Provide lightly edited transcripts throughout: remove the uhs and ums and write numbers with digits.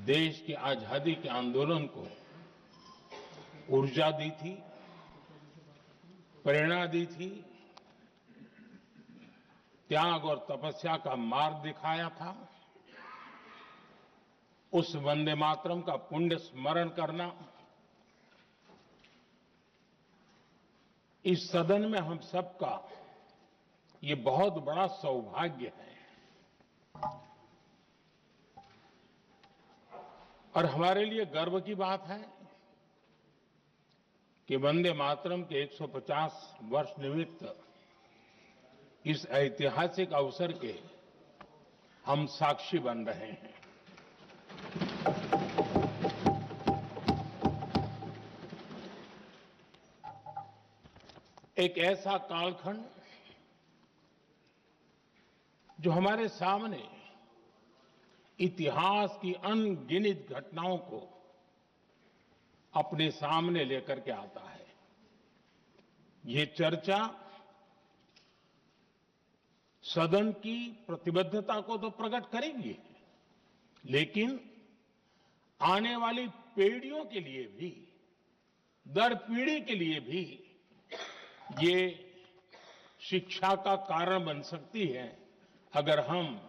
देश की आजादी के आंदोलन को ऊर्जा दी थी, प्रेरणा दी थी, त्याग और तपस्या का मार्ग दिखाया था। उस वंदे मातरम का पुण्य स्मरण करना इस सदन में हम सबका ये बहुत बड़ा सौभाग्य है और हमारे लिए गर्व की बात है कि वंदे मातरम के 150 वर्ष निमित्त इस ऐतिहासिक अवसर के हम साक्षी बन रहे हैं। एक ऐसा कालखंड जो हमारे सामने इतिहास की अनगिनत घटनाओं को अपने सामने लेकर के आता है। ये चर्चा सदन की प्रतिबद्धता को तो प्रकट करेगी, लेकिन आने वाली पीढ़ियों के लिए भी, दर पीढ़ी के लिए भी ये शिक्षा का कारण बन सकती है अगर हम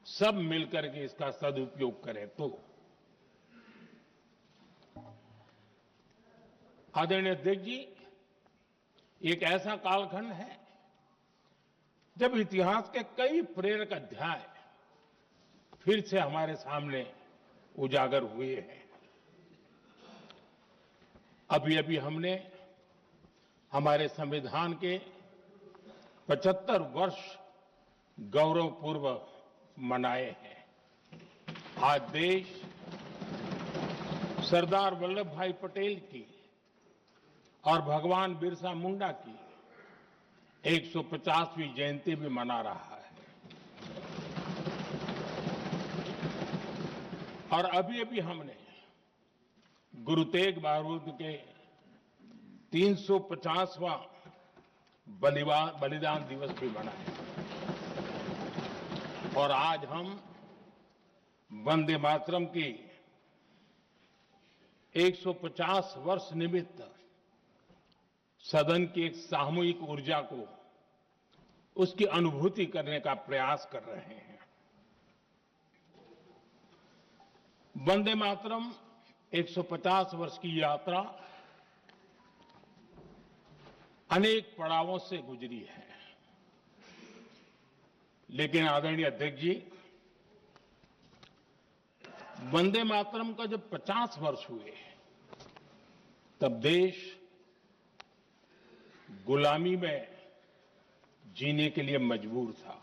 सब मिलकर के इसका सदुपयोग करें तो। आदरणीय अध्यक्ष जी, एक ऐसा कालखंड है जब इतिहास के कई प्रेरक अध्याय फिर से हमारे सामने उजागर हुए हैं। अभी अभी हमने हमारे संविधान के 75 वर्ष गौरवपूर्वक मनाए हैं। आज देश सरदार वल्लभ भाई पटेल की और भगवान बिरसा मुंडा की 150वीं जयंती भी मना रहा है और अभी अभी हमने गुरु तेग बहादुर के 350वां बलिदान दिवस भी मनाया और आज हम वंदे मातरम की 150 वर्ष निमित्त सदन की एक सामूहिक ऊर्जा को, उसकी अनुभूति करने का प्रयास कर रहे हैं। वंदे मातरम 150 वर्ष की यात्रा अनेक पड़ावों से गुजरी है, लेकिन आदरणीय अध्यक्ष जी, वंदे मातरम का जब 50 वर्ष हुए तब देश गुलामी में जीने के लिए मजबूर था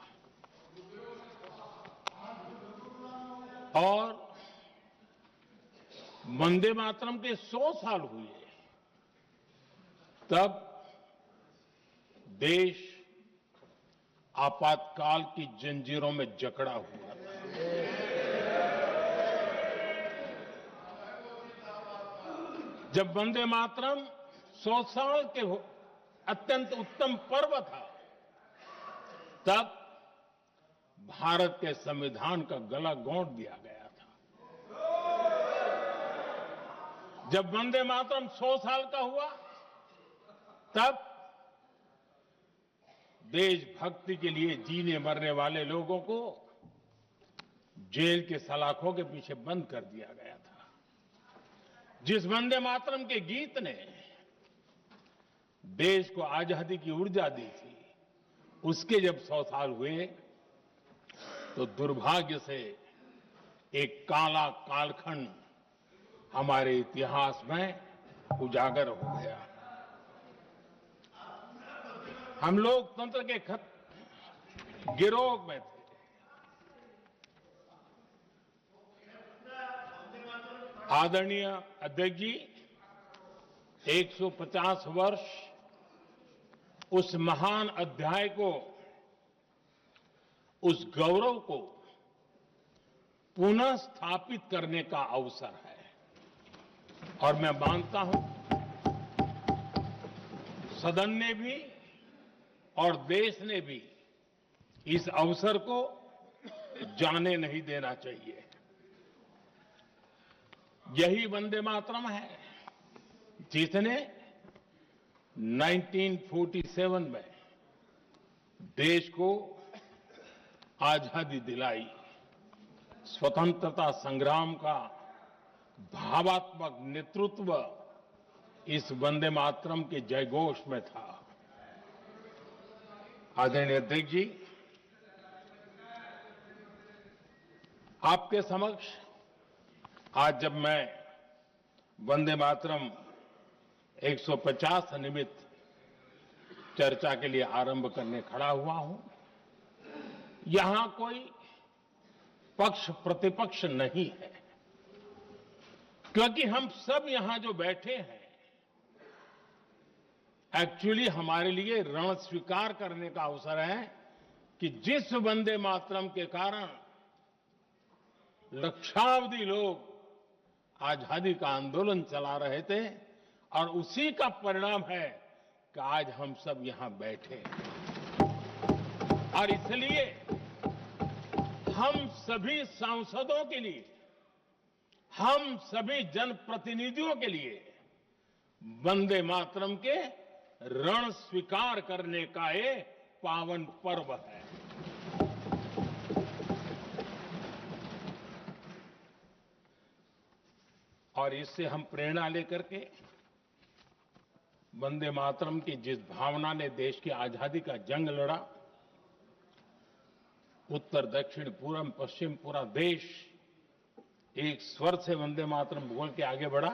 और वंदे मातरम के 100 साल हुए तब देश आपातकाल की जंजीरों में जकड़ा हुआ था। जब वंदे मातरम 100 साल के अत्यंत उत्तम पर्व था, तब भारत के संविधान का गला घोंट दिया गया था। जब वंदे मातरम 100 साल का हुआ, तब देशभक्ति के लिए जीने मरने वाले लोगों को जेल के सलाखों के पीछे बंद कर दिया गया था। जिस वंदे मातरम के गीत ने देश को आजादी की ऊर्जा दी थी, उसके जब 100 साल हुए तो दुर्भाग्य से एक काला कालखंड हमारे इतिहास में उजागर हो गया। हम लोकतंत्र के गिरोह में थे। आदरणीय अध्यक्ष जी, 150 वर्ष उस महान अध्याय को, उस गौरव को पुनः स्थापित करने का अवसर है और मैं मानता हूं सदन ने भी और देश ने भी इस अवसर को जाने नहीं देना चाहिए। यही वंदे मातरम है जिसने 1947 में देश को आजादी दिलाई। स्वतंत्रता संग्राम का भावात्मक नेतृत्व इस वंदे मातरम के जयघोष में था। आदरणीय अध्यक्ष जी, आपके समक्ष आज जब मैं वंदे मातरम 150 निमित्त चर्चा के लिए आरंभ करने खड़ा हुआ हूं, यहां कोई पक्ष प्रतिपक्ष नहीं है, क्योंकि हम सब यहां जो बैठे हैं एक्चुअली हमारे लिए रण स्वीकार करने का अवसर है कि जिस वंदे मातरम के कारण लक्षावधि लोग आजादी का आंदोलन चला रहे थे और उसी का परिणाम है कि आज हम सब यहां बैठे हैं। और इसलिए हम सभी सांसदों के लिए, हम सभी जनप्रतिनिधियों के लिए वंदे मातरम के रण स्वीकार करने का ये पावन पर्व है। और इससे हम प्रेरणा लेकर के वंदे मातरम की जिस भावना ने देश की आजादी का जंग लड़ा, उत्तर दक्षिण पूर्व पश्चिम पूरा देश एक स्वर से वंदे मातरम बोल के आगे बढ़ा।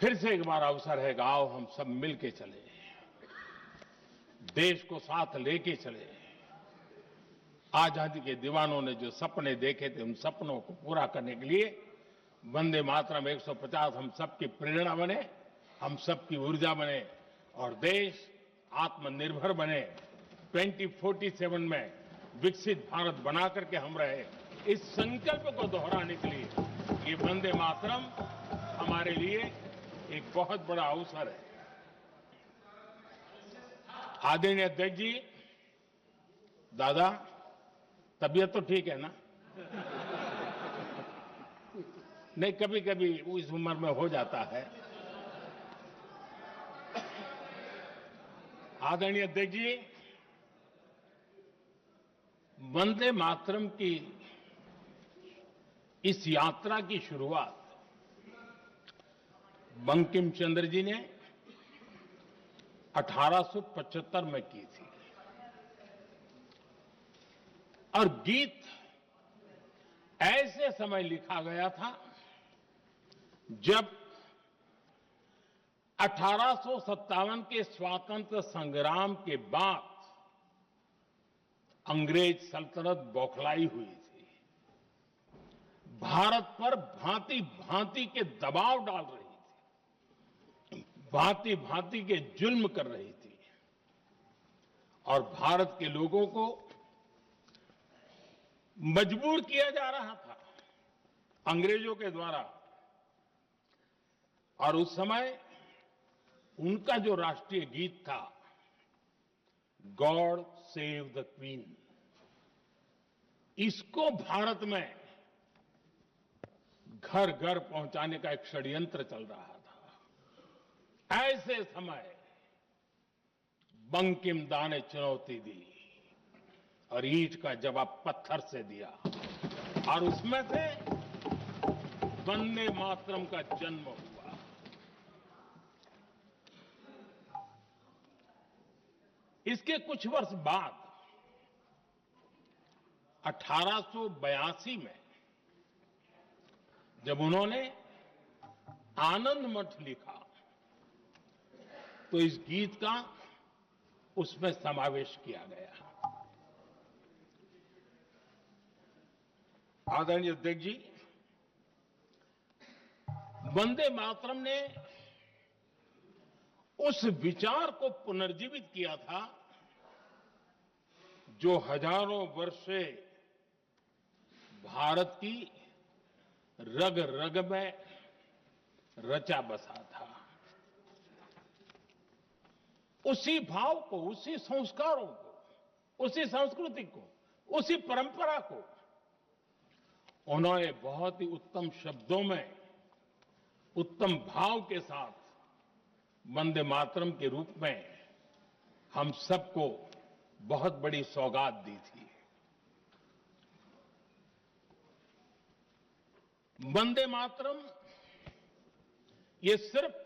फिर से एक बार अवसर है, आओ हम सब मिल के चले, देश को साथ लेके चले। आजादी के दीवानों ने जो सपने देखे थे उन सपनों को पूरा करने के लिए वंदे मातरम 150 हम सबकी प्रेरणा बने, हम सबकी ऊर्जा बने और देश आत्मनिर्भर बने। 2047 में विकसित भारत बना करके हम रहे, इस संकल्प को दोहराने के लिए ये वंदे मातरम हमारे लिए एक बहुत बड़ा अवसर है। आदरणीय अध्यक्ष जी, दादा तबीयत तो ठीक है ना? नहीं, कभी कभी इस उम्र में हो जाता है। आदरणीय अध्यक्ष जी, वंदे मातरम की इस यात्रा की शुरुआत बंकिम चंद्र जी ने 1875 में की थी और गीत ऐसे समय लिखा गया था जब 1857 के स्वातंत्र संग्राम के बाद अंग्रेज सल्तनत बौखलाई हुई थी, भारत पर भांति भांति के दबाव डाल रही थी, भांति भांति के जुल्म कर रही थी और भारत के लोगों को मजबूर किया जा रहा था अंग्रेजों के द्वारा। और उस समय उनका जो राष्ट्रीय गीत था, गॉड सेव द क्वीन, इसको भारत में घर घर पहुंचाने का एक षड्यंत्र चल रहा था। ऐसे समय बंकिम दा ने चुनौती दी और ईंट का जवाब पत्थर से दिया और उसमें से वंदे मातरम का जन्म हुआ। इसके कुछ वर्ष बाद 1882 में जब उन्होंने आनंद मठ लिखा तो इस गीत का उसमें समावेश किया गया। आदरणीय अध्यक्ष जी, वंदे मातरम ने उस विचार को पुनर्जीवित किया था जो हजारों वर्ष से भारत की रग रग में रचा बसा था। उसी भाव को, उसी संस्कारों को, उसी संस्कृति को, उसी परंपरा को उन्होंने बहुत ही उत्तम शब्दों में, उत्तम भाव के साथ वंदे मातरम के रूप में हम सबको बहुत बड़ी सौगात दी थी। वंदे मातरम ये सिर्फ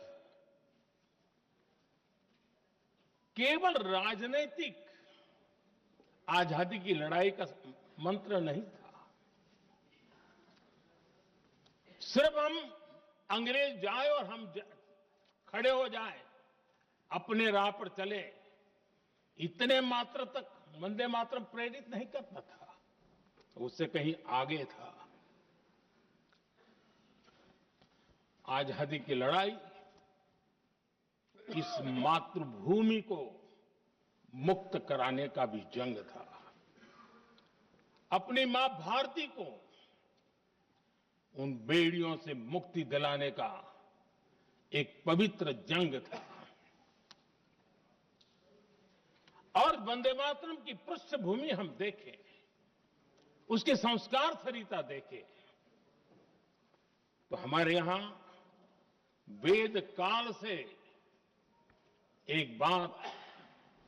केवल राजनीतिक आजादी की लड़ाई का मंत्र नहीं था। सिर्फ हम अंग्रेज जाए और हम खड़े हो जाए, अपने राह पर चले, इतने मात्र तक वंदे मातरम प्रेरित नहीं करता था, उससे कहीं आगे था। आजादी की लड़ाई इस मातृभूमि को मुक्त कराने का भी जंग था। अपनी मां भारती को उन बेड़ियों से मुक्ति दिलाने का एक पवित्र जंग था। और वंदे मातरम की पृष्ठभूमि हम देखें, उसके संस्कार सरिता देखें, तो हमारे यहां वेद काल से एक बात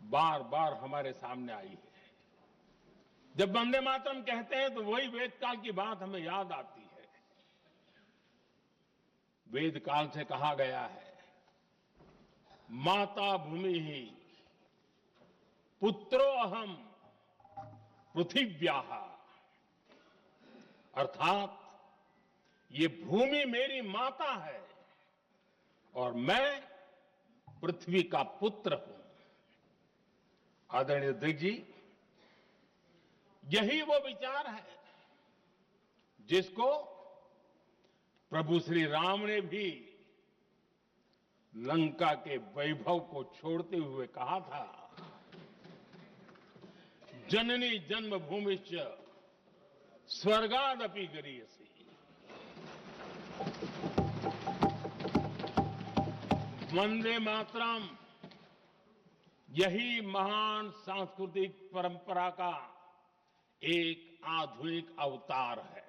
बार बार हमारे सामने आई है। जब वंदे मातरम कहते हैं तो वही वेद काल की बात हमें याद आती है। वेद काल से कहा गया है, माता भूमि ही पुत्रो अहम पृथिव्याः, अर्थात ये भूमि मेरी माता है और मैं पृथ्वी का पुत्र हूं। आदरणीय अध्यक्ष जी, यही वो विचार है जिसको प्रभु श्री राम ने भी लंका के वैभव को छोड़ते हुए कहा था, जननी जन्मभूमिश्च स्वर्गादपि गरीयसी। वंदे मातरम यही महान सांस्कृतिक परंपरा का एक आधुनिक अवतार है।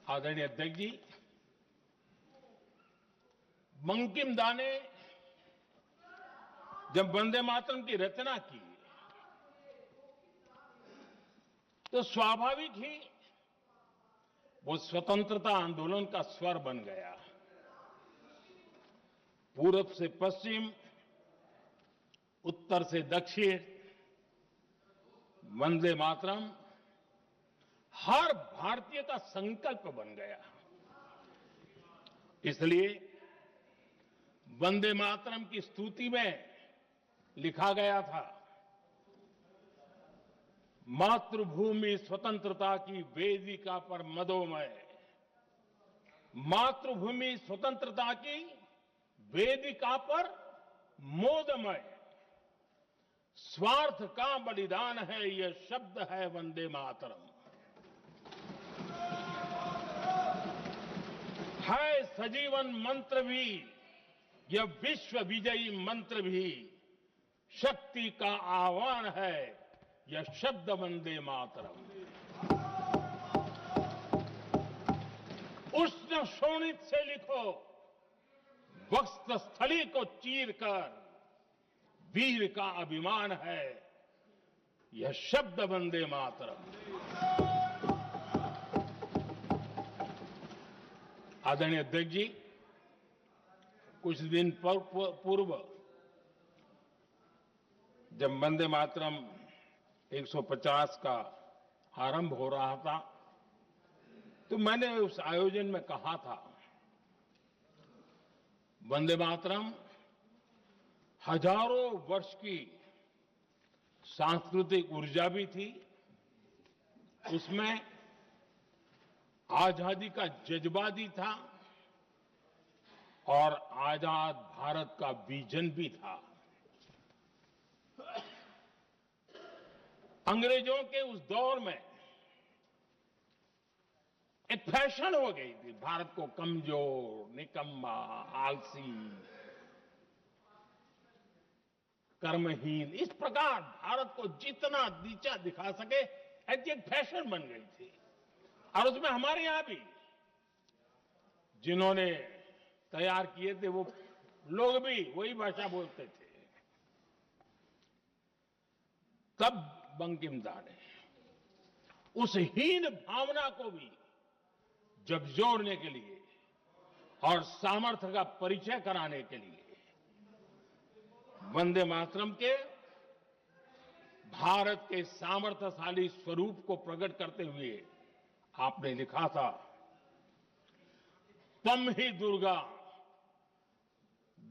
आदरणीय अध्यक्ष जी, बंकिम दा ने जब वंदे मातरम की रचना की तो स्वाभाविक ही वो स्वतंत्रता आंदोलन का स्वर बन गया। पूरब से पश्चिम, उत्तर से दक्षिण, वंदे मातरम हर भारतीय का संकल्प बन गया। इसलिए वंदे मातरम की स्तुति में लिखा गया था, मातृभूमि स्वतंत्रता की वेदिका पर मदोमय, मातृभूमि स्वतंत्रता की वेदिका पर मोदमय, स्वार्थ का बलिदान है यह शब्द है वंदे मातरम। है सजीवन मंत्र भी यह विश्व विजयी मंत्र भी, शक्ति का आह्वान है यह शब्द वंदे मातरम। उष्ण शोणित से लिखो, वक्ष स्थली को चीर कर, वीर का अभिमान है यह शब्द वंदे मातरम। आदरणीय अध्यक्ष जी, कुछ दिन पूर्व जब वंदे मातरम 150 का आरंभ हो रहा था तो मैंने उस आयोजन में कहा था, वंदे मातरम हजारों वर्ष की सांस्कृतिक ऊर्जा भी थी, उसमें आजादी का जज्बा भी था और आजाद भारत का विजन भी था। अंग्रेजों के उस दौर में एक फैशन हो गई थी भारत को कमजोर, निकम्मा, आलसी कर्महीन, इस प्रकार भारत को जितना नीचा दिखा सके ऐसी एक फैशन बन गई थी। और उसमें हमारे यहां भी जिन्होंने तैयार किए थे वो लोग भी वही भाषा बोलते थे। तब बंकिम दा ने उस हीन भावना को भी झकझोरने के लिए और सामर्थ्य का परिचय कराने के लिए वंदे मातरम के भारत के सामर्थ्यशाली स्वरूप को प्रकट करते हुए आपने लिखा था, तम ही दुर्गा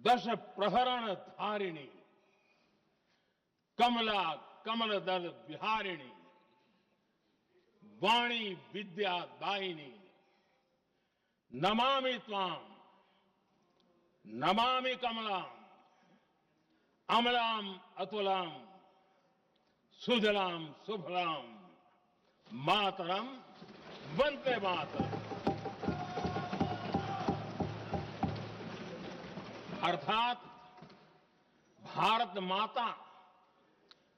दश प्रहरण धारिणी कमला कमल दल विहारिणी वाणी विद्या दायिनी नमामि त्वाम नमामि कमलाम अमलाम अतुलाम सुजलाम सुफलाम मातरम वंदे मातरम। अर्थात भारत माता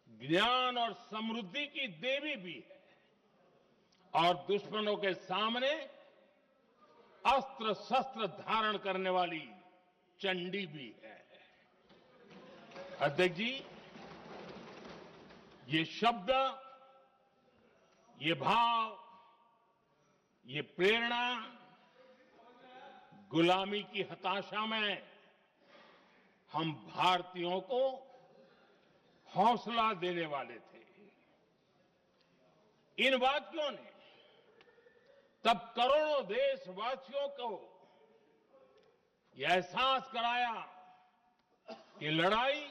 ज्ञान और समृद्धि की देवी भी है और दुश्मनों के सामने अस्त्र शस्त्र धारण करने वाली चंडी भी है। अध्यक्ष जी, ये शब्द, ये भाव, ये प्रेरणा गुलामी की हताशा में हम भारतीयों को हौसला देने वाले थे। इन वाक्यों ने तब करोड़ों देशवासियों को यह एहसास कराया कि लड़ाई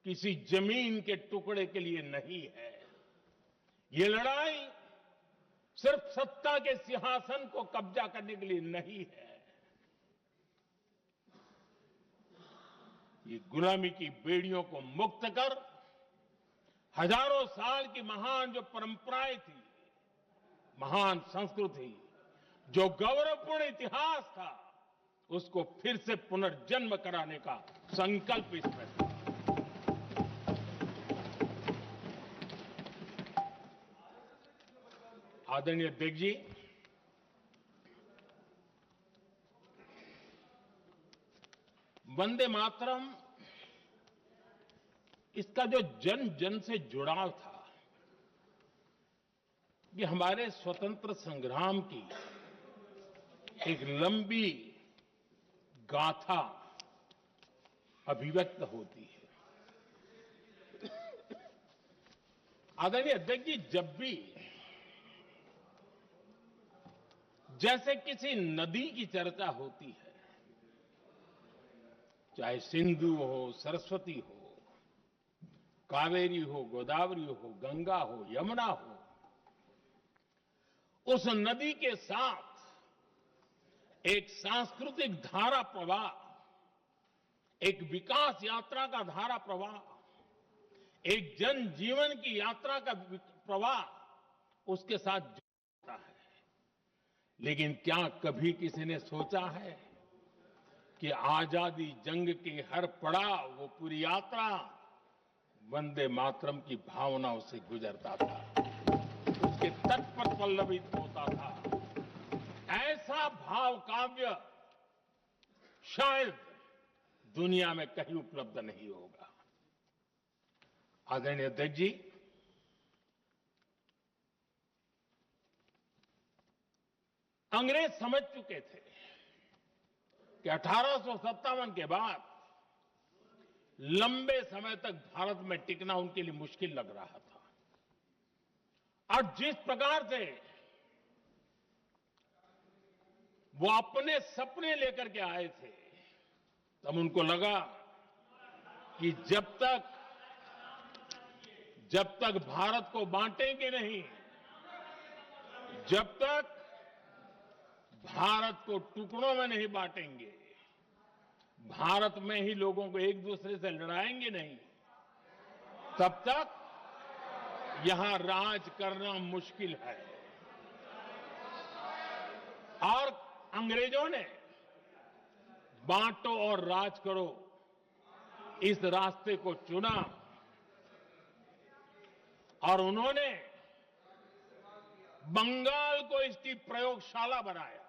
किसी जमीन के टुकड़े के लिए नहीं है। ये लड़ाई सिर्फ सत्ता के सिंहासन को कब्जा करने के लिए नहीं है। ये गुलामी की बेड़ियों को मुक्त कर हजारों साल की महान जो परंपराएं थी, महान संस्कृति, जो गौरवपूर्ण इतिहास था, उसको फिर से पुनर्जन्म कराने का संकल्प इसमें था। आदरणीय अध्यक्ष जी, वंदे मातरम, इसका जो जन जन से जुड़ाव था, ये हमारे स्वतंत्र संग्राम की एक लंबी गाथा अभिव्यक्त होती है। आदरणीय अध्यक्ष जी, जब भी जैसे किसी नदी की चर्चा होती है, चाहे सिंधु हो, सरस्वती हो, कावेरी हो, गोदावरी हो, गंगा हो, यमुना हो, उस नदी के साथ एक सांस्कृतिक धारा प्रवाह, एक विकास यात्रा का धारा प्रवाह, एक जन जीवन की यात्रा का प्रवाह उसके साथ जुड़ता है। लेकिन क्या कभी किसी ने सोचा है कि आजादी जंग के हर पड़ाव, वो पूरी यात्रा वंदे मातरम की भावनाओं से गुजरता था, उसके तट पर पल्लवित होता था। ऐसा भाव काव्य शायद दुनिया में कहीं उपलब्ध नहीं होगा। आदरणीय अध्यक्ष जी, अंग्रेज समझ चुके थे कि 1857 के बाद लंबे समय तक भारत में टिकना उनके लिए मुश्किल लग रहा था। और जिस प्रकार से वो अपने सपने लेकर के आए थे, तब उनको लगा कि जब तक भारत को बांटेंगे नहीं, जब तक भारत को टुकड़ों में नहीं बांटेंगे, भारत में ही लोगों को एक दूसरे से लड़ाएंगे नहीं, तब तक यहां राज करना मुश्किल है। और अंग्रेजों ने बांटो और राज करो इस रास्ते को चुना और उन्होंने बंगाल को इसकी प्रयोगशाला बनाया,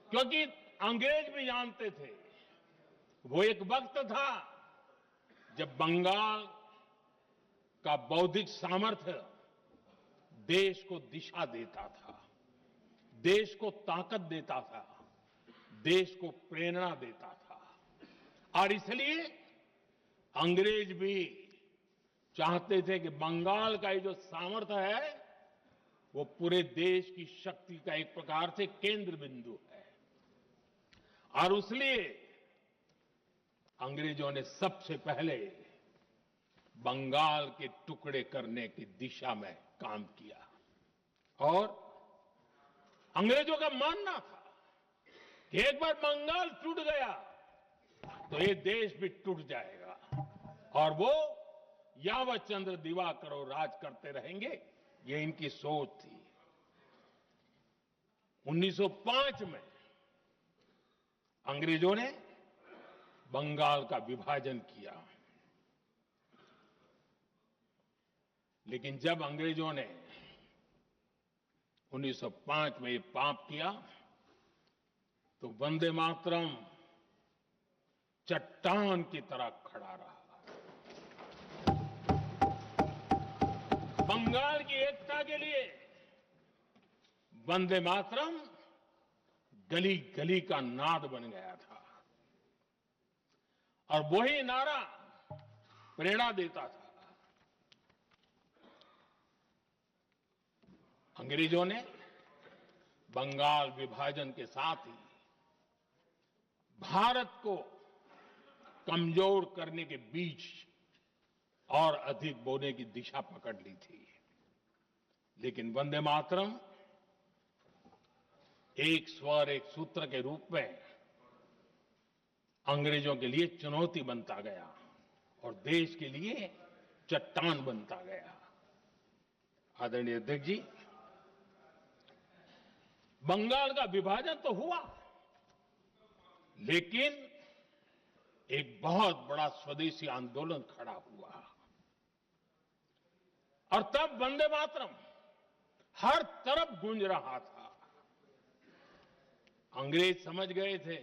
क्योंकि अंग्रेज भी जानते थे वो एक वक्त था जब बंगाल का बौद्धिक सामर्थ्य देश को दिशा देता था, देश को ताकत देता था, देश को प्रेरणा देता था। और इसलिए अंग्रेज भी चाहते थे कि बंगाल का ये जो सामर्थ्य है वो पूरे देश की शक्ति का एक प्रकार से केंद्र बिंदु है। और इसलिए अंग्रेजों ने सबसे पहले बंगाल के टुकड़े करने की दिशा में काम किया और अंग्रेजों का मानना था कि एक बार बंगाल टूट गया तो ये देश भी टूट जाएगा और वो यावत चंद्र दिवाकरो राज करते रहेंगे, ये इनकी सोच थी। 1905 में अंग्रेजों ने बंगाल का विभाजन किया, लेकिन जब अंग्रेजों ने 1905 में ये पाप किया तो वंदे मातरम चट्टान की तरह खड़ा रहा। बंगाल की एकता के लिए वंदे मातरम गली गली का नाद बन गया था और वही नारा प्रेरणा देता था। अंग्रेजों ने बंगाल विभाजन के साथ ही भारत को कमजोर करने के बीच और अधिक बोने की दिशा पकड़ ली थी, लेकिन वंदे मातरम एक स्वर एक सूत्र के रूप में अंग्रेजों के लिए चुनौती बनता गया और देश के लिए चट्टान बनता गया। आदरणीय अध्यक्ष जी, बंगाल का विभाजन तो हुआ, लेकिन एक बहुत बड़ा स्वदेशी आंदोलन खड़ा हुआ और तब वंदे मातरम हर तरफ गूंज रहा था। अंग्रेज समझ गए थे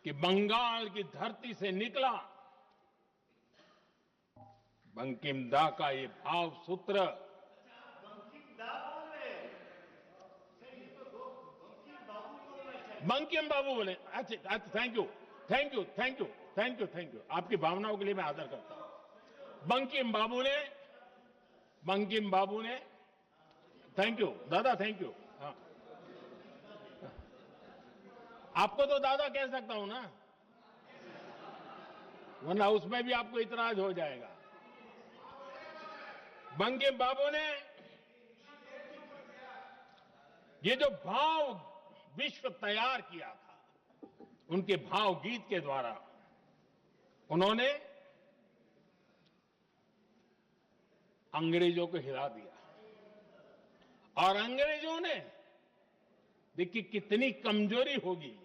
कि बंगाल की धरती से निकला बंकिम दा का ये भाव सूत्र बंकिम बाबू बोले। अच्छा, thank you thank you thank you thank you thank you, आपकी भावनाओं के लिए मैं आदर करता हूं। बंकिम बाबू ने थैंक यू दादा, थैंक यू। हाँ, आपको तो दादा कह सकता हूं ना, वरना उसमें भी आपको इतराज हो जाएगा। बंकिम बाबू ने ये जो भाव विश्व तैयार किया था, उनके भाव गीत के द्वारा उन्होंने अंग्रेजों को हिला दिया और अंग्रेजों ने देखिए कितनी कमजोरी होगी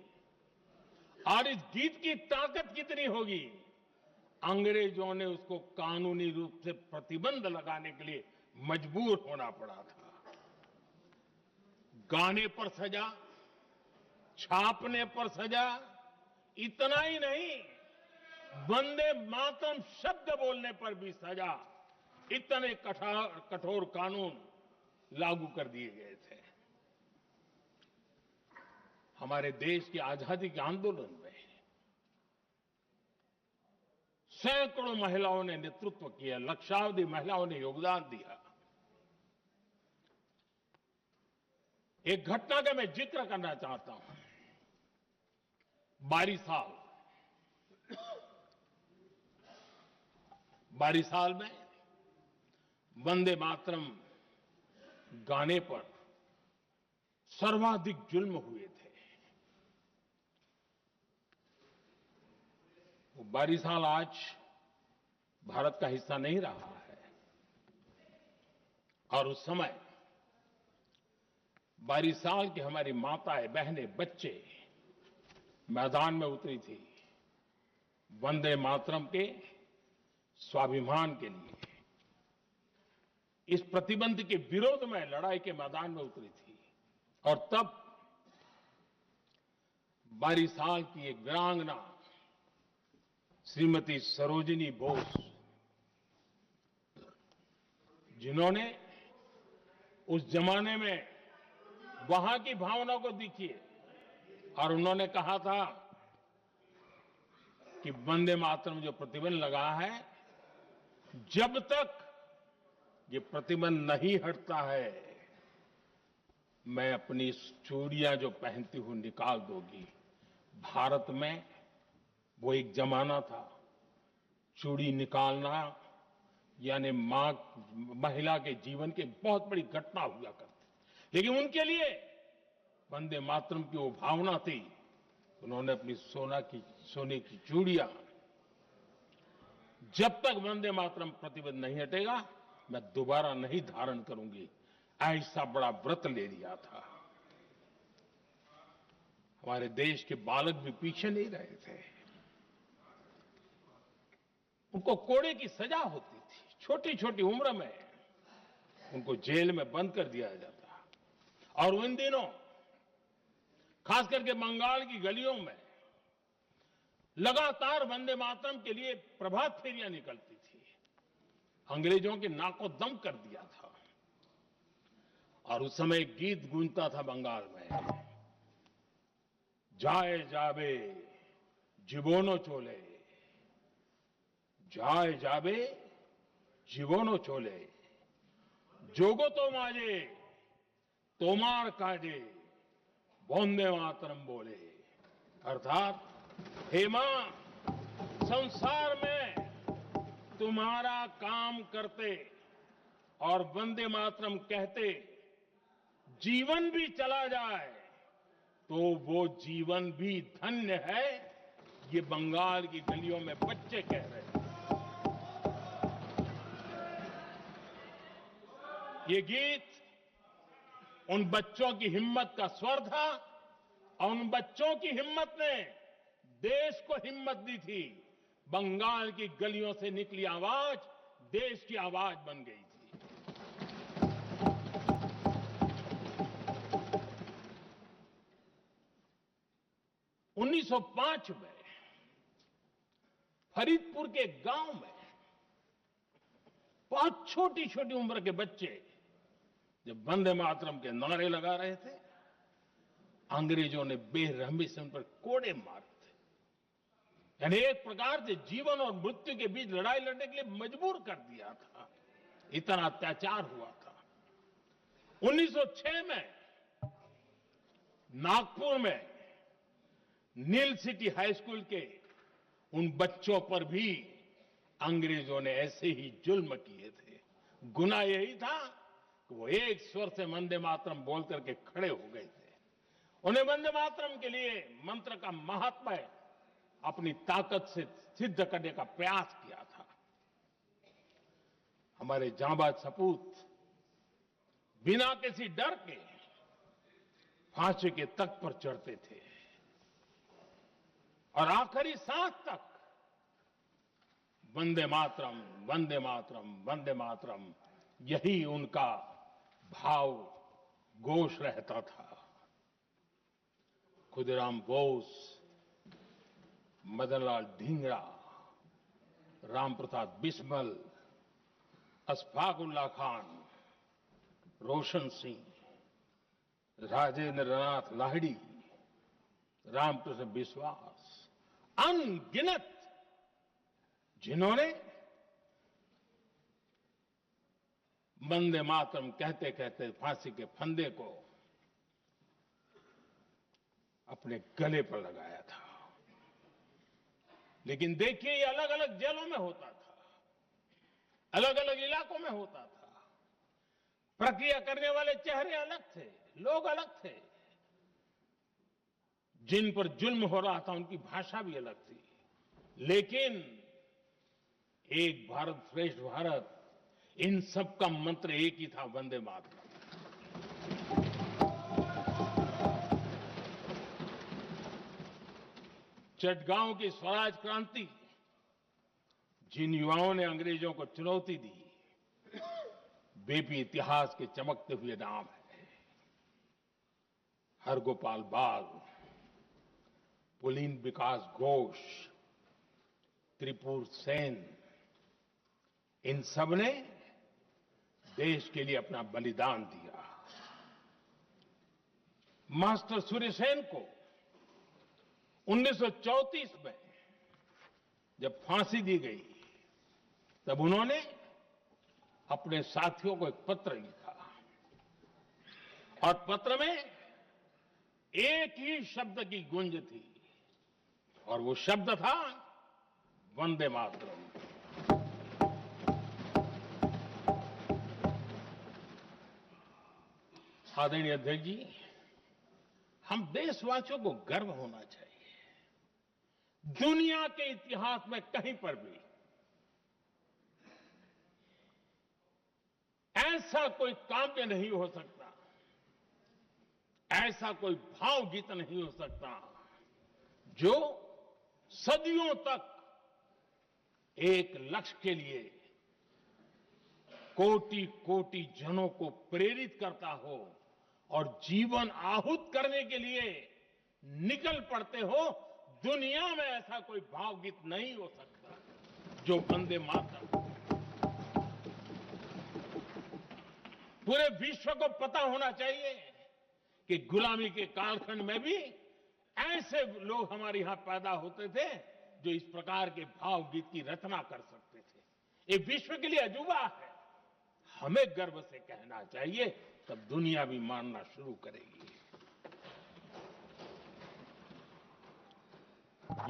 और इस गीत की ताकत कितनी होगी। अंग्रेजों ने उसको कानूनी रूप से प्रतिबंध लगाने के लिए मजबूर होना पड़ा था। गाने पर सजा, छापने पर सजा, इतना ही नहीं, वंदे मातरम शब्द बोलने पर भी सजा। इतने कठोर कानून लागू कर दिए गए थे। हमारे देश की आजादी के आंदोलन में सैकड़ों महिलाओं ने नेतृत्व किया, लक्षावधि महिलाओं ने योगदान दिया। एक घटना का मैं जिक्र करना चाहता हूं। बारिसाल में वंदे मातरम गाने पर सर्वाधिक जुल्म हुए थे। वो बारिसाल आज भारत का हिस्सा नहीं रहा है और उस समय बारिसाल की हमारी माताएं, बहनें, बच्चे मैदान में उतरी थी वंदे मातरम के स्वाभिमान के लिए, इस प्रतिबंध के विरोध में लड़ाई के मैदान में उतरी थी। और तब 22 साल की एक वीरांगना श्रीमती सरोजिनी बोस, जिन्होंने उस जमाने में वहां की भावना को देखिए, और उन्होंने कहा था कि वंदे मातरम जो प्रतिबंध लगा है, जब तक ये प्रतिबंध नहीं हटता है, मैं अपनी चूड़ियां जो पहनती हूं निकाल दूंगी। भारत में वो एक जमाना था, चूड़ी निकालना यानी महिला के जीवन की बहुत बड़ी घटना हुआ करती। लेकिन उनके लिए वंदे मातरम की वो भावना थी, उन्होंने अपनी सोने की चूड़ियां, जब तक वंदे मातरम प्रतिबंध नहीं हटेगा मैं दोबारा नहीं धारण करूंगी, ऐसा बड़ा व्रत ले लिया था। हमारे देश के बालक भी पीछे नहीं रहे थे। उनको कोड़े की सजा होती थी, छोटी छोटी उम्र में उनको जेल में बंद कर दिया जाता। और उन दिनों खास करके बंगाल की गलियों में लगातार वंदे मातरम के लिए प्रभात फेरियां निकलती थी। अंग्रेजों के नाक को दम कर दिया था। और उस समय एक गीत गूंजता था बंगाल में, जाए जावे जीवोनो चोले, जाए जावे जीवोनो चोले, जोगो तो माजे तोमार काजे, वंदे मातरम बोले। अर्थात हे मां, संसार में तुम्हारा काम करते और वंदे मातरम कहते जीवन भी चला जाए तो वो जीवन भी धन्य है, ये बंगाल की गलियों में बच्चे कह रहे हैं। ये गीत उन बच्चों की हिम्मत का स्वर था, और उन बच्चों की हिम्मत ने देश को हिम्मत दी थी। बंगाल की गलियों से निकली आवाज देश की आवाज बन गई थी। 1905 में फरीदपुर के गांव में बहुत छोटी छोटी उम्र के बच्चे जब वंदे मातरम के नारे लगा रहे थे, अंग्रेजों ने बेरहमी से उन पर कोड़े मारे थे। यानी एक प्रकार से जीवन और मृत्यु के बीच लड़ाई लड़ने के लिए मजबूर कर दिया था। इतना अत्याचार हुआ था। 1906 में नागपुर में नील सिटी हाई स्कूल के उन बच्चों पर भी अंग्रेजों ने ऐसे ही जुल्म किए थे। गुनाह यही था कि वो एक स्वर से वंदे मातरम बोल करके खड़े हो गए थे। उन्हें वंदे मातरम के लिए मंत्र का महात्म्य अपनी ताकत से सिद्ध करने का प्रयास किया था। हमारे जांबाज सपूत बिना किसी डर के फांसी के तख्त पर चढ़ते थे और आखिरी सांस तक वंदे मातरम, वंदे मातरम, वंदे मातरम, यही उनका भाव घोष रहता था। खुदीराम बोस, मदनलाल ढींगरा, राम प्रसाद बिस्मल, अशफाक उल्ला खान, रोशन सिंह, राजेंद्र नाथ लाहिड़ी, रामकृष्ण बिस्वास, अनगिनत जिन्होंने वंदे मातरम कहते कहते फांसी के फंदे को अपने गले पर लगाया था। लेकिन देखिए, ये अलग अलग जेलों में होता था, अलग अलग इलाकों में होता था। प्रक्रिया करने वाले चेहरे अलग थे, लोग अलग थे। जिन पर जुल्म हो रहा था उनकी भाषा भी अलग थी। लेकिन एक भारत श्रेष्ठ भारत, इन सब का मंत्र एक ही था, वंदे मातरम। चटगांव की स्वराज क्रांति, जिन युवाओं ने अंग्रेजों को चुनौती दी, वे भी इतिहास के चमकते हुए नाम हैं। हरगोपाल बाल, पुलिन विकास घोष, त्रिपुर सेन, इन सब ने देश के लिए अपना बलिदान दिया। मास्टर सूर्यसेन को 1934 में जब फांसी दी गई, तब उन्होंने अपने साथियों को एक पत्र लिखा और पत्र में एक ही शब्द की गूंज थी और वो शब्द था वंदे मातरम। आदरणीय अध्यक्ष जी, हम देशवासियों को गर्व होना चाहिए। दुनिया के इतिहास में कहीं पर भी ऐसा कोई काव्य नहीं हो सकता, ऐसा कोई भावगीत नहीं हो सकता जो सदियों तक एक लक्ष्य के लिए कोटि कोटि जनों को प्रेरित करता हो और जीवन आहूत करने के लिए निकल पड़ते हो। दुनिया में ऐसा कोई भावगीत नहीं हो सकता जो वंदे मातरम। पूरे विश्व को पता होना चाहिए कि गुलामी के कालखंड में भी ऐसे लोग हमारे यहां पैदा होते थे जो इस प्रकार के भावगीत की रचना कर सकते थे। ये विश्व के लिए अजूबा है। हमें गर्व से कहना चाहिए, तब दुनिया भी मानना शुरू करेगी।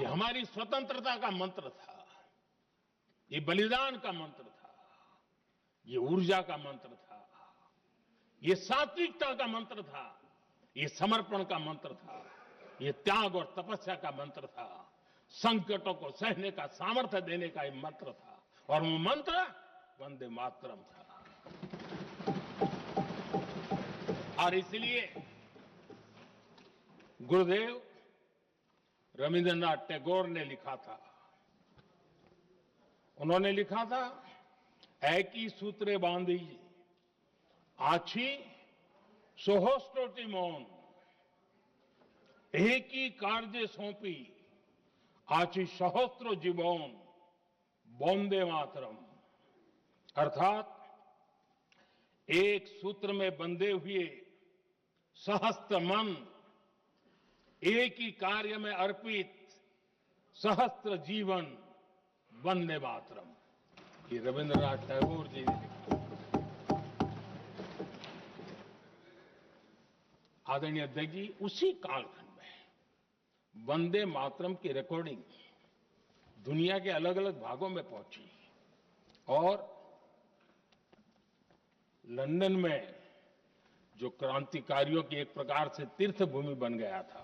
ये हमारी स्वतंत्रता का मंत्र था, ये बलिदान का मंत्र था, ये ऊर्जा का मंत्र था, ये सात्विकता का मंत्र था, ये समर्पण का मंत्र था, ये त्याग और तपस्या का मंत्र था, संकटों को सहने का सामर्थ्य देने का ये मंत्र था और वो मंत्र वंदे मातरम था। और इसलिए गुरुदेव रविंद्रनाथ टैगोर ने लिखा था, उन्होंने लिखा था, एकी सूत्रे बांधी आछी सोहोस्टोटी मौन, एक ही कार्य सौंपी आछी सहस्त्र जीवन वंदे मातरम। अर्थात एक सूत्र में बंधे हुए सहस्त्र मन, एक ही कार्य में अर्पित सहस्त्र जीवन वंदे मातरम। ये रविंद्रनाथ टैगोर जी ने लिखा। आदरणीय अध्यक्ष जी, उसी कालखंड में वंदे मातरम की रिकॉर्डिंग दुनिया के अलग अलग भागों में पहुंची और लंदन में जो क्रांतिकारियों की एक प्रकार से तीर्थ भूमि बन गया था,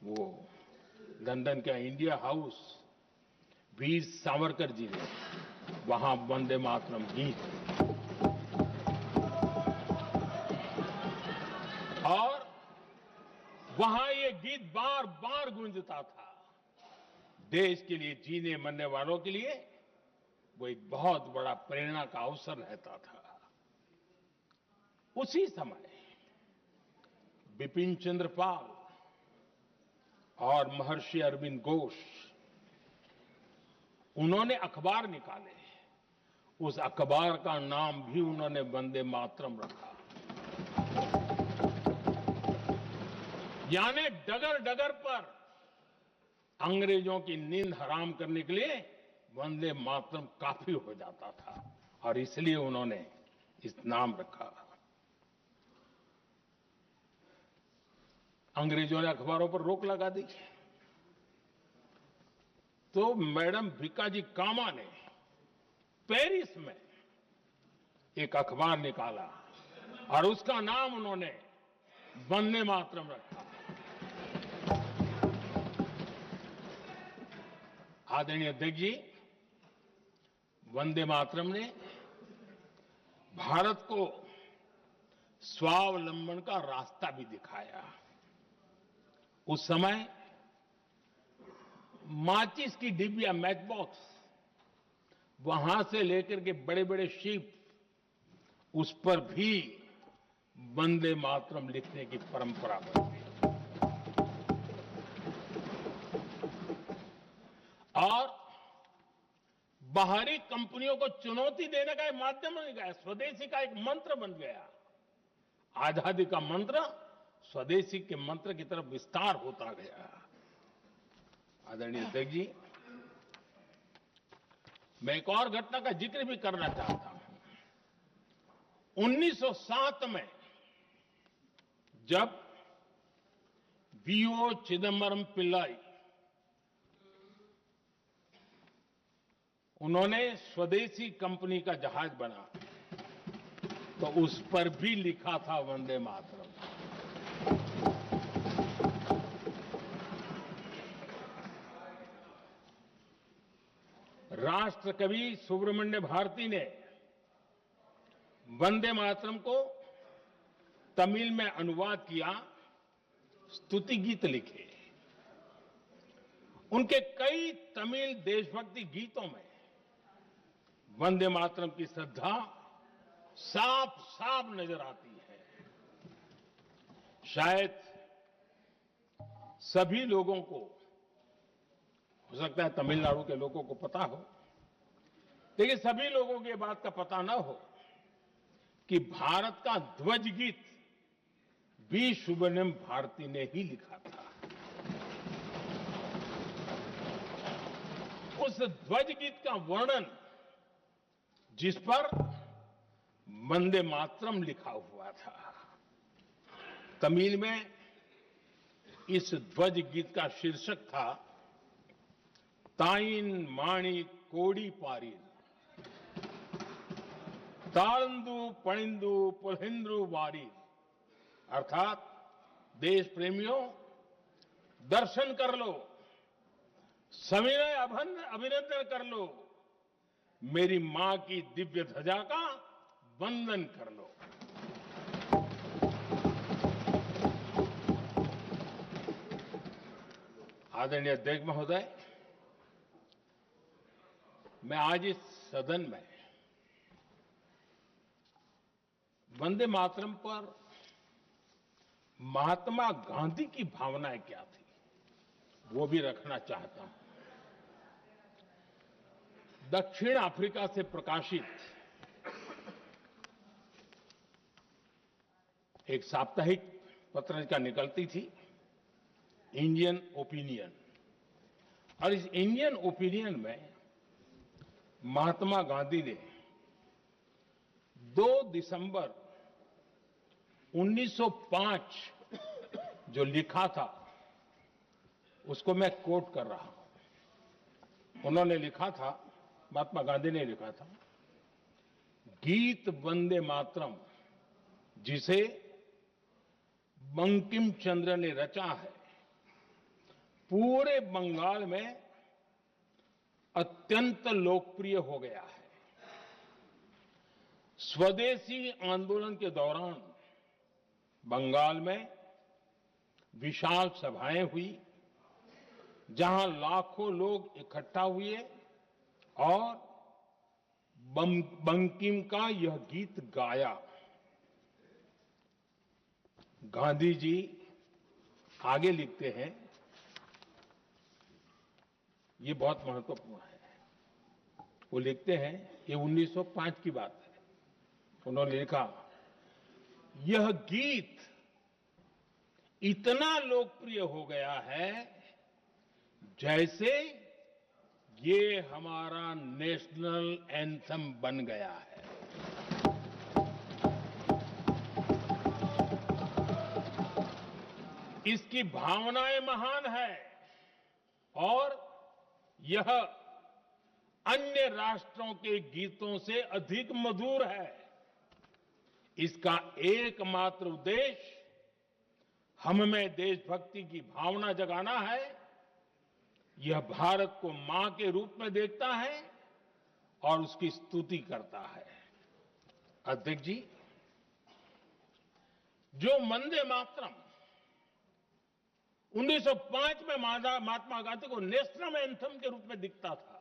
वो लंदन का इंडिया हाउस, वीर सावरकर जी ने वहां वंदे मातरम गीत और वहां ये गीत बार बार गूंजता था। देश के लिए जीने मरने वालों के लिए वो एक बहुत बड़ा प्रेरणा का अवसर रहता था। उसी समय बिपिन चंद्र पाल और महर्षि अरविंद घोष, उन्होंने अखबार निकाले। उस अखबार का नाम भी उन्होंने वंदे मातरम रखा। यानी डगर डगर पर अंग्रेजों की नींद हराम करने के लिए वंदे मातरम काफी हो जाता था और इसलिए उन्होंने इस नाम रखा। अंग्रेजों ने अखबारों पर रोक लगा दी तो मैडम भीकाजी कामा ने पेरिस में एक अखबार निकाला और उसका नाम उन्होंने वंदे मातरम रखा। आदरणीय अध्यक्ष जी, वंदे मातरम ने भारत को स्वावलंबन का रास्ता भी दिखाया। उस समय माचिस की डिब्बियां, मैच बॉक्स, वहां से लेकर के बड़े बड़े शिप, उस पर भी वंदे मातरम लिखने की परंपरा बन गई। और बाहरी कंपनियों को चुनौती देने का एक माध्यम बन गया, स्वदेशी का एक मंत्र बन गया। आजादी का मंत्र स्वदेशी के मंत्र की तरफ विस्तार होता गया। आदरणीय अध्यक्ष जी, मैं एक और घटना का जिक्र भी करना चाहता हूं। 1907 में जब वीओ चिदम्बरम पिल्लाई, उन्होंने स्वदेशी कंपनी का जहाज बना, तो उस पर भी लिखा था वंदे मातरम। राष्ट्रकवि सुब्रमण्य भारती ने वंदे मातरम को तमिल में अनुवाद किया, स्तुति गीत लिखे। उनके कई तमिल देशभक्ति गीतों में वंदे मातरम की श्रद्धा साफ साफ नजर आती है। शायद सभी लोगों को, हो सकता है तमिलनाडु के लोगों को पता हो, लेकिन सभी लोगों को यह बात का पता न हो कि भारत का ध्वज गीत वी सुब्रमण्यम भारती ने ही लिखा था। उस ध्वज गीत का वर्णन, जिस पर वंदे मातरम लिखा हुआ था, तमिल में इस ध्वज गीत का शीर्षक था ताइन माणी कोडी पारिल, तालंदु पणिंदु पुलहिंद्रु वारिल। अर्थात देश प्रेमियों, दर्शन कर लो, सविनय अभिनंदन कर लो, मेरी मां की दिव्य ध्वजा का वंदन कर लो। आदरणीय अध्यक्ष महोदय, मैं आज इस सदन में वंदे मातरम पर महात्मा गांधी की भावनाएं क्या थी, वो भी रखना चाहता हूं। दक्षिण अफ्रीका से प्रकाशित एक साप्ताहिक पत्रिका निकलती थी, इंडियन ओपिनियन, और इस इंडियन ओपिनियन में महात्मा गांधी ने 2 दिसंबर 1905 जो लिखा था, उसको मैं कोट कर रहा हूं। उन्होंने लिखा था, महात्मा गांधी ने लिखा था, गीत वंदे मातरम जिसे बंकिम चंद्र ने रचा है, पूरे बंगाल में अत्यंत लोकप्रिय हो गया है। स्वदेशी आंदोलन के दौरान बंगाल में विशाल सभाएं हुई, जहां लाखों लोग इकट्ठा हुए और बंकिम का यह गीत गाया। गांधी जी आगे लिखते हैं, ये बहुत महत्वपूर्ण है। वो लिखते हैं, ये 1905 की बात है। उन्होंने लिखा, यह गीत इतना लोकप्रिय हो गया है जैसे ये हमारा नेशनल एंथम बन गया है। इसकी भावनाएं महान है और यह अन्य राष्ट्रों के गीतों से अधिक मधुर है। इसका एकमात्र उद्देश्य हम में देशभक्ति की भावना जगाना है। यह भारत को मां के रूप में देखता है और उसकी स्तुति करता है। अध्यक्ष जी, जो वंदे मातरम 1905 में महात्मा गांधी को नेशनल एंथम के रूप में दिखता था।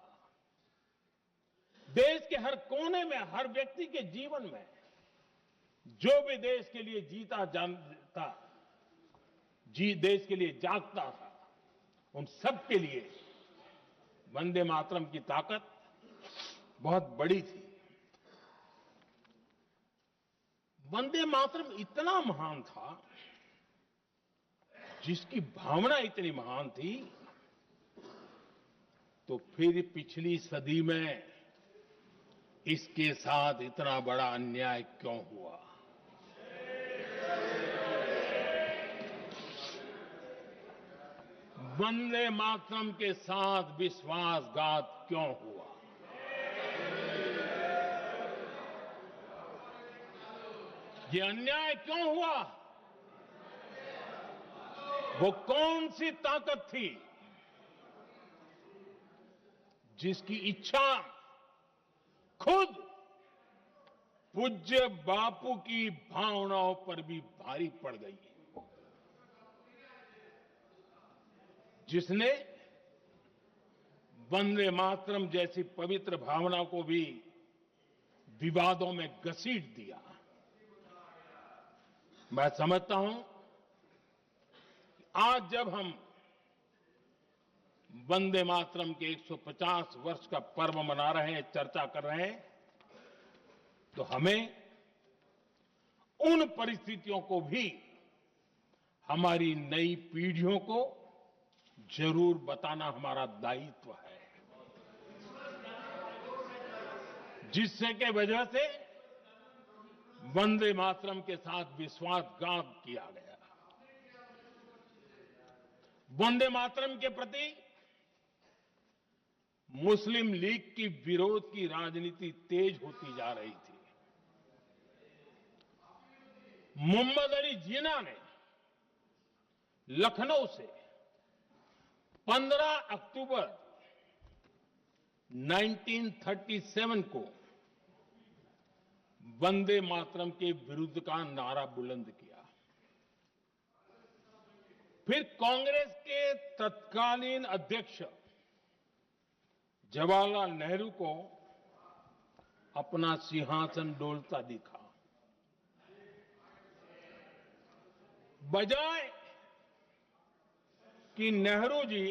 देश के हर कोने में, हर व्यक्ति के जीवन में जो भी देश के लिए जीता जानता, देश के लिए जागता था, उन सब के लिए वंदे मातरम की ताकत बहुत बड़ी थी। वंदे मातरम इतना महान था, जिसकी भावना इतनी महान थी, तो फिर पिछली सदी में इसके साथ इतना बड़ा अन्याय क्यों हुआ? वंदे मातरम के साथ विश्वासघात क्यों हुआ? ये अन्याय क्यों हुआ? वो कौन सी ताकत थी जिसकी इच्छा खुद पूज्य बापू की भावनाओं पर भी भारी पड़ गई, जिसने वंदे मातरम जैसी पवित्र भावना को भी विवादों में घसीट दिया? मैं समझता हूं आज जब हम वंदे मातरम के 150 वर्ष का पर्व मना रहे हैं, चर्चा कर रहे हैं, तो हमें उन परिस्थितियों को भी हमारी नई पीढ़ियों को जरूर बताना हमारा दायित्व है, जिससे के वजह से वंदे मातरम के साथ विश्वासघात किया गया। वंदे मातरम के प्रति मुस्लिम लीग की विरोध की राजनीति तेज होती जा रही थी। मोहम्मद अली जिन्ना ने लखनऊ से 15 अक्टूबर 1937 को वंदे मातरम के विरुद्ध का नारा बुलंद किया। फिर कांग्रेस के तत्कालीन अध्यक्ष जवाहरलाल नेहरू को अपना सिंहासन डोलता दिखा। बजाय कि नेहरू जी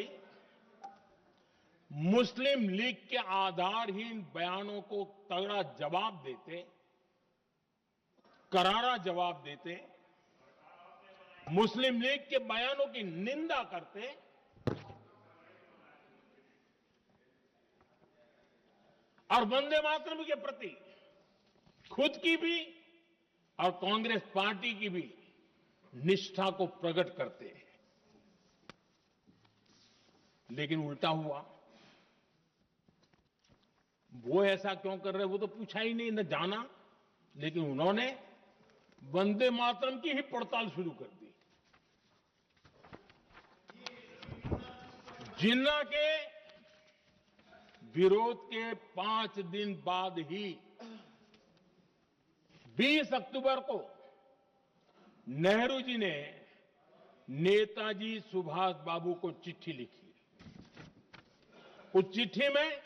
मुस्लिम लीग के आधारहीन बयानों को तगड़ा जवाब देते, करारा जवाब देते, मुस्लिम लीग के बयानों की निंदा करते, और वंदे मातरम के प्रति खुद की भी और कांग्रेस पार्टी की भी निष्ठा को प्रकट करते हैं। लेकिन उल्टा हुआ। वो ऐसा क्यों कर रहे, वो तो पूछा ही नहीं, न जाना। लेकिन उन्होंने वंदे मातरम की ही पड़ताल शुरू कर दी। जिन्ना के विरोध के 5 दिन बाद ही 20 अक्टूबर को नेहरू जी ने नेताजी सुभाष बाबू को चिट्ठी लिखी। उस चिट्ठी में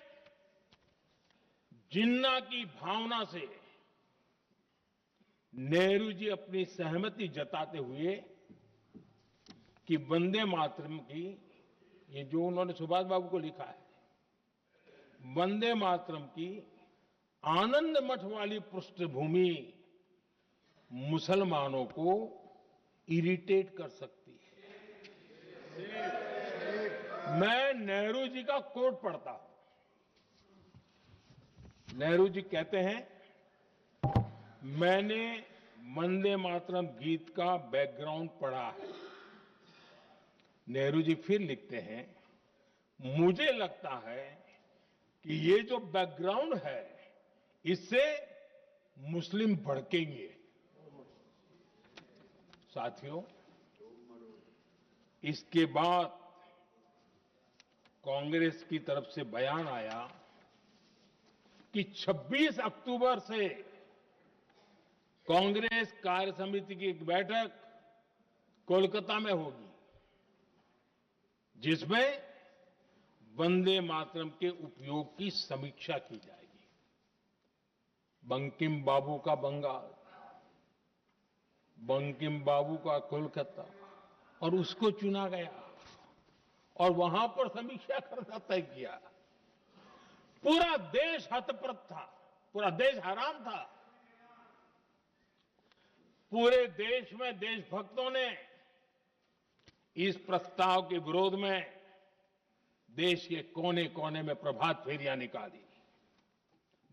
जिन्ना की भावना से नेहरू जी अपनी सहमति जताते हुए कि वंदे मातरम की, ये जो उन्होंने सुभाष बाबू को लिखा है, वंदे मातरम की आनंद मठ वाली पृष्ठभूमि मुसलमानों को इरिटेट कर सकती है। मैं नेहरू जी का कोट पढ़ता हूं। नेहरू जी कहते हैं, मैंने वंदे मातरम गीत का बैकग्राउंड पढ़ा है। नेहरू जी फिर लिखते हैं, मुझे लगता है कि ये जो बैकग्राउंड है, इससे मुस्लिम भड़केंगे। साथियों, इसके बाद कांग्रेस की तरफ से बयान आया कि 26 अक्टूबर से कांग्रेस कार्य समिति की एक बैठक कोलकाता में होगी। जिसमें वंदे मातरम के उपयोग की समीक्षा की जाएगी। बंकिम बाबू का बंगाल, बंकिम बाबू का कोलकाता, और उसको चुना गया और वहां पर समीक्षा करना तय किया। पूरा देश हतप्रभ था, पूरा देश हैरान था। पूरे देश में देशभक्तों ने इस प्रस्ताव के विरोध में देश के कोने कोने में प्रभात फेरियां निकाली,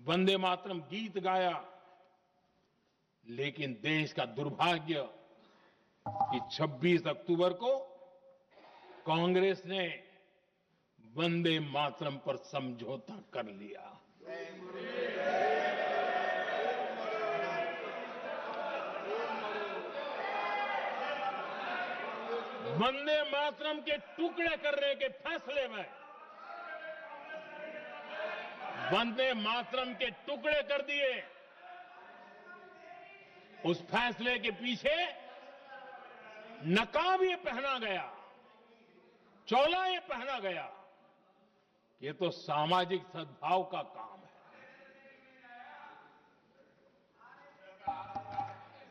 वंदे मातरम गीत गाया। लेकिन देश का दुर्भाग्य कि 26 अक्टूबर को कांग्रेस ने वंदे मातरम पर समझौता कर लिया। वंदे मातरम के टुकड़े करने के फैसले में, वंदे मातरम के टुकड़े कर दिए। उस फैसले के पीछे नकाब ये पहना गया, चोला ये पहना गया। ये तो सामाजिक सद्भाव का काम है।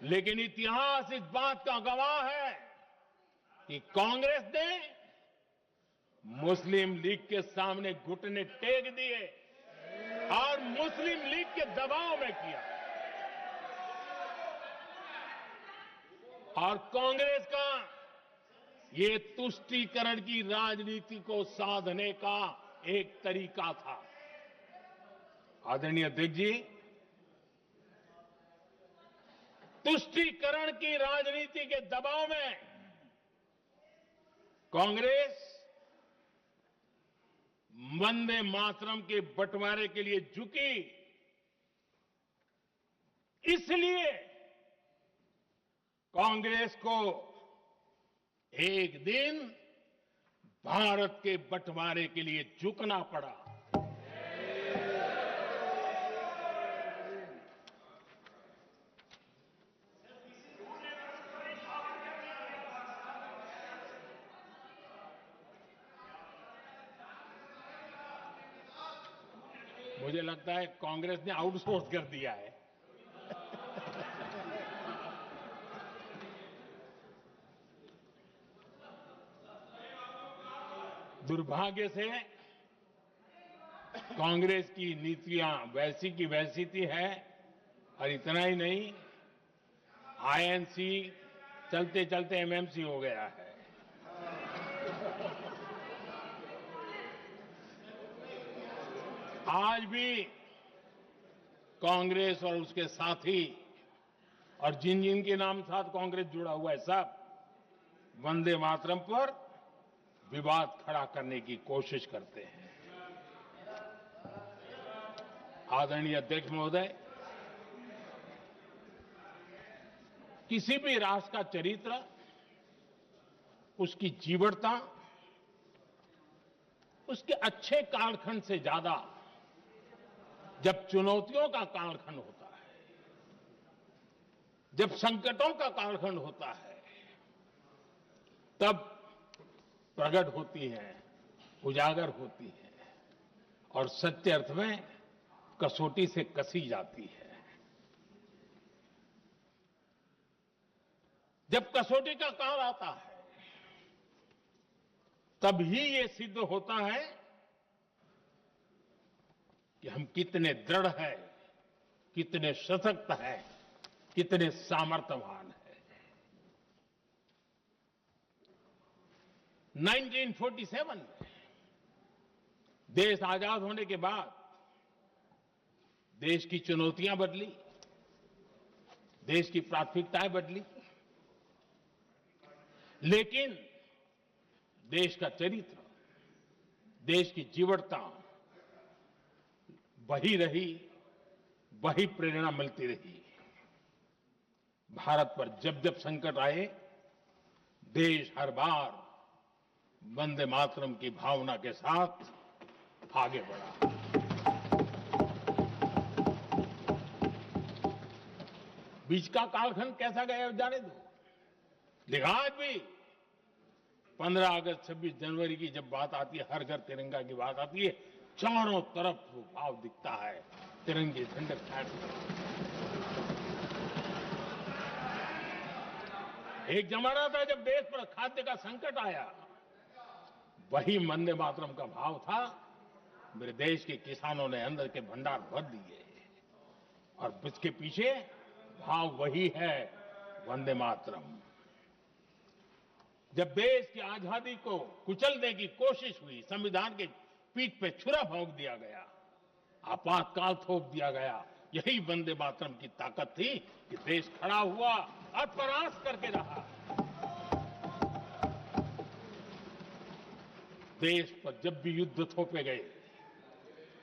लेकिन इतिहास इस बात का गवाह है कि कांग्रेस ने मुस्लिम लीग के सामने घुटने टेक दिए और मुस्लिम लीग के दबाव में किया। और कांग्रेस का ये तुष्टीकरण की राजनीति को साधने का एक तरीका था। आदरणीय अध्यक्ष जी, तुष्टीकरण की राजनीति के दबाव में कांग्रेस वंदे मातरम के बंटवारे के लिए झुकी। इसलिए कांग्रेस को एक दिन भारत के बंटवारे के लिए झुकना पड़ा। मुझे लगता है कांग्रेस ने आउटसोर्स कर दिया है। दुर्भाग्य से कांग्रेस की नीतियां वैसी की वैसी थी है। और इतना ही नहीं, आईएनसी चलते चलते एमएमसी हो गया है। आज भी कांग्रेस और उसके साथी और जिन जिन के नाम साथ कांग्रेस जुड़ा हुआ है, सब वंदे मातरम पर विवाद खड़ा करने की कोशिश करते हैं। आदरणीय अध्यक्ष महोदय, किसी भी राष्ट्र का चरित्र, उसकी जीवटता, उसके अच्छे कालखंड से ज्यादा जब चुनौतियों का कालखंड होता है, जब संकटों का कालखंड होता है, तब प्रकट होती है, उजागर होती है और सत्य अर्थ में कसौटी से कसी जाती है। जब कसौटी का काल आता है, तब ही ये सिद्ध होता है कि हम कितने दृढ़ हैं, कितने सशक्त हैं, कितने सामर्थ्यवान हैं। 1947 में देश आजाद होने के बाद देश की चुनौतियां बदली, देश की प्राथमिकताएं बदली, लेकिन देश का चरित्र, देश की जीवटता वही रही, वही प्रेरणा मिलती रही। भारत पर जब जब संकट आए, देश हर बार वंदे मातरम की भावना के साथ आगे बढ़ा। बीच का कालखंड कैसा गया जाने दो, लेकिन आज भी 15 अगस्त 26 जनवरी की जब बात आती है, हर घर तिरंगा की बात आती है, चारों तरफ वो भाव दिखता है, तिरंगे झंडे फहराते। एक जमाना था जब देश पर खाद्य का संकट आया, वही वंदे मातरम का भाव था। मेरे देश के किसानों ने अंदर के भंडार भर दिए और इसके पीछे भाव वही है, वंदे मातरम। जब देश की आजादी को कुचलने की कोशिश हुई, संविधान के पीठ पे छुरा भोंक दिया गया, आपातकाल थोप दिया गया, यही वंदे मातरम की ताकत थी कि देश खड़ा हुआ और परास्त करके रहा। देश पर जब भी युद्ध थोपे गए,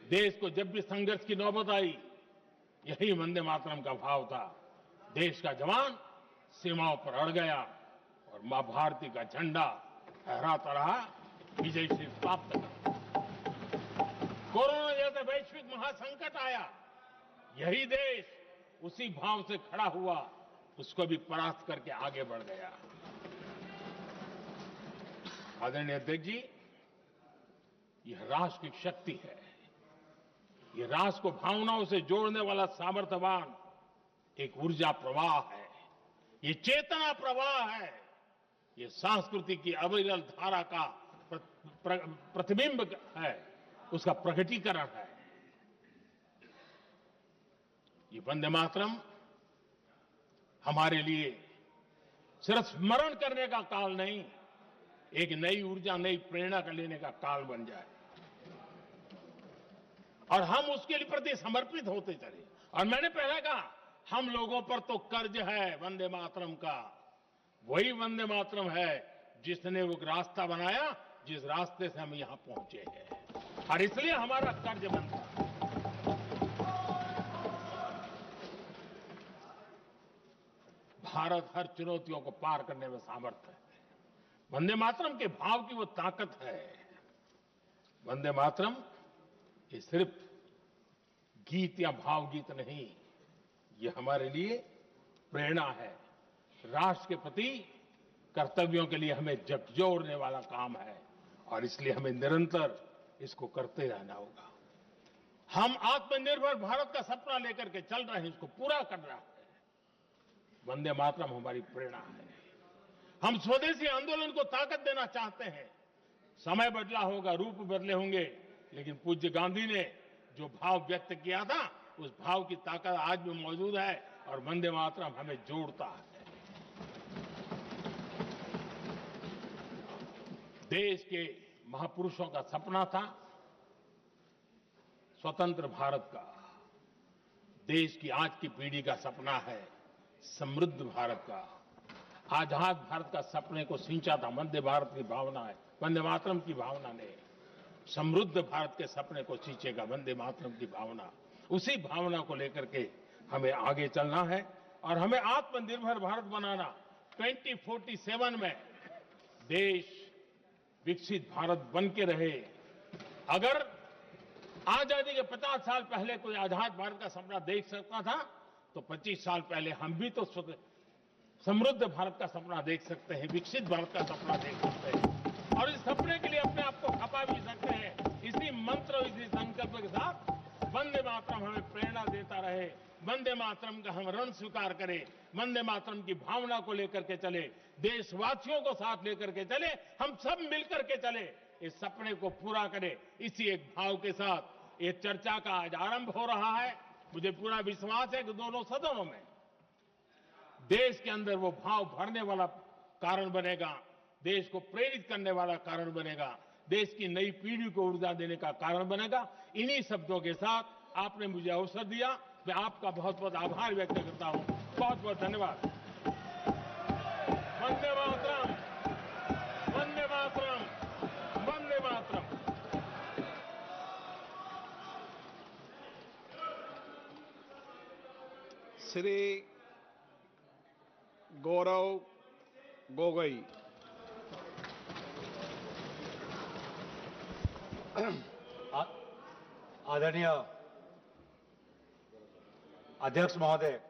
देश को जब भी संघर्ष की नौबत आई, यही वंदे मातरम का भाव था। देश का जवान सीमाओं पर अड़ गया और मां भारती का झंडा फहराता रहा, विजय श्री प्राप्त कर। कोरोना जैसे वैश्विक महासंकट आया, यही देश उसी भाव से खड़ा हुआ, उसको भी परास्त करके आगे बढ़ गया। आदरणीय अध्यक्ष जी, यह राष्ट्र की शक्ति है। ये राष्ट्र को भावनाओं से जोड़ने वाला सामर्थ्यवान एक ऊर्जा प्रवाह है, ये चेतना प्रवाह है, ये संस्कृति की अविरल धारा का प्रतिबिंब है, उसका प्रकटीकरण है। ये वंदे मातरम हमारे लिए सिर्फ स्मरण करने का काल नहीं, एक नई ऊर्जा, नई प्रेरणा का लेने का काल बन जाए और हम उसके लिए प्रति समर्पित होते चले। और मैंने पहले कहा, हम लोगों पर तो कर्ज है वंदे मातरम का। वही वंदे मातरम है जिसने वो रास्ता बनाया, जिस रास्ते से हम यहां पहुंचे हैं, और इसलिए हमारा कर्ज बनता है। भारत हर चुनौतियों को पार करने में सामर्थ्य है। वंदे मातरम के भाव की वो ताकत है। वंदे मातरम ये सिर्फ गीत या भावगीत नहीं, ये हमारे लिए प्रेरणा है। राष्ट्र के प्रति कर्तव्यों के लिए हमें झकझोरने वाला काम है और इसलिए हमें निरंतर इसको करते रहना होगा। हम आत्मनिर्भर भारत का सपना लेकर के चल रहे हैं, इसको पूरा कर रहा है। वंदे मातरम हमारी प्रेरणा है। हम स्वदेशी आंदोलन को ताकत देना चाहते हैं। समय बदला होगा, रूप बदले होंगे, लेकिन पूज्य गांधी ने जो भाव व्यक्त किया था, उस भाव की ताकत आज भी मौजूद है और वंदे मातरम हमें जोड़ता है। देश के महापुरुषों का सपना था स्वतंत्र भारत का। देश की आज की पीढ़ी का सपना है समृद्ध भारत का। आजाद भारत का सपने को सिंचा था वंदे भारत की भावना है, वंदे मातरम की भावना ने। समृद्ध भारत के सपने को सींचेगा वंदे मातरम की भावना। उसी भावना को लेकर के हमें आगे चलना है और हमें आत्मनिर्भर भारत बनाना। 2047 में देश विकसित भारत बन के रहे। अगर आजादी के 50 साल पहले कोई आजाद भारत का सपना देख सकता था, तो 25 साल पहले हम भी तो समृद्ध भारत का सपना देख सकते हैं, विकसित भारत का सपना देख सकते हैं और इस सपने के लिए अपने आप को खपा भी सकते हैं। इसी मंत्र, इसी संकल्प के साथ वंदे मातरम हमें प्रेरणा देता रहे। वंदे मातरम का हम रण स्वीकार करें, वंदे मातरम की भावना को लेकर के चले, देशवासियों को साथ लेकर के चले, हम सब मिलकर के चले, इस सपने को पूरा करें। इसी एक भाव के साथ ये चर्चा का आज आरंभ हो रहा है। मुझे पूरा विश्वास है कि दोनों सदनों में देश के अंदर वो भाव भरने वाला कारण बनेगा, देश को प्रेरित करने वाला कारण बनेगा, देश की नई पीढ़ी को ऊर्जा देने का कारण बनेगा। इन्हीं शब्दों के साथ आपने मुझे अवसर दिया, मैं आपका बहुत बहुत आभार व्यक्त करता हूं। बहुत बहुत धन्यवाद। वंदे मातरम, वंदे मातरम, वंदे मातरम। श्री गौरव गोगोई। आदरणीय अध्यक्ष महोदय,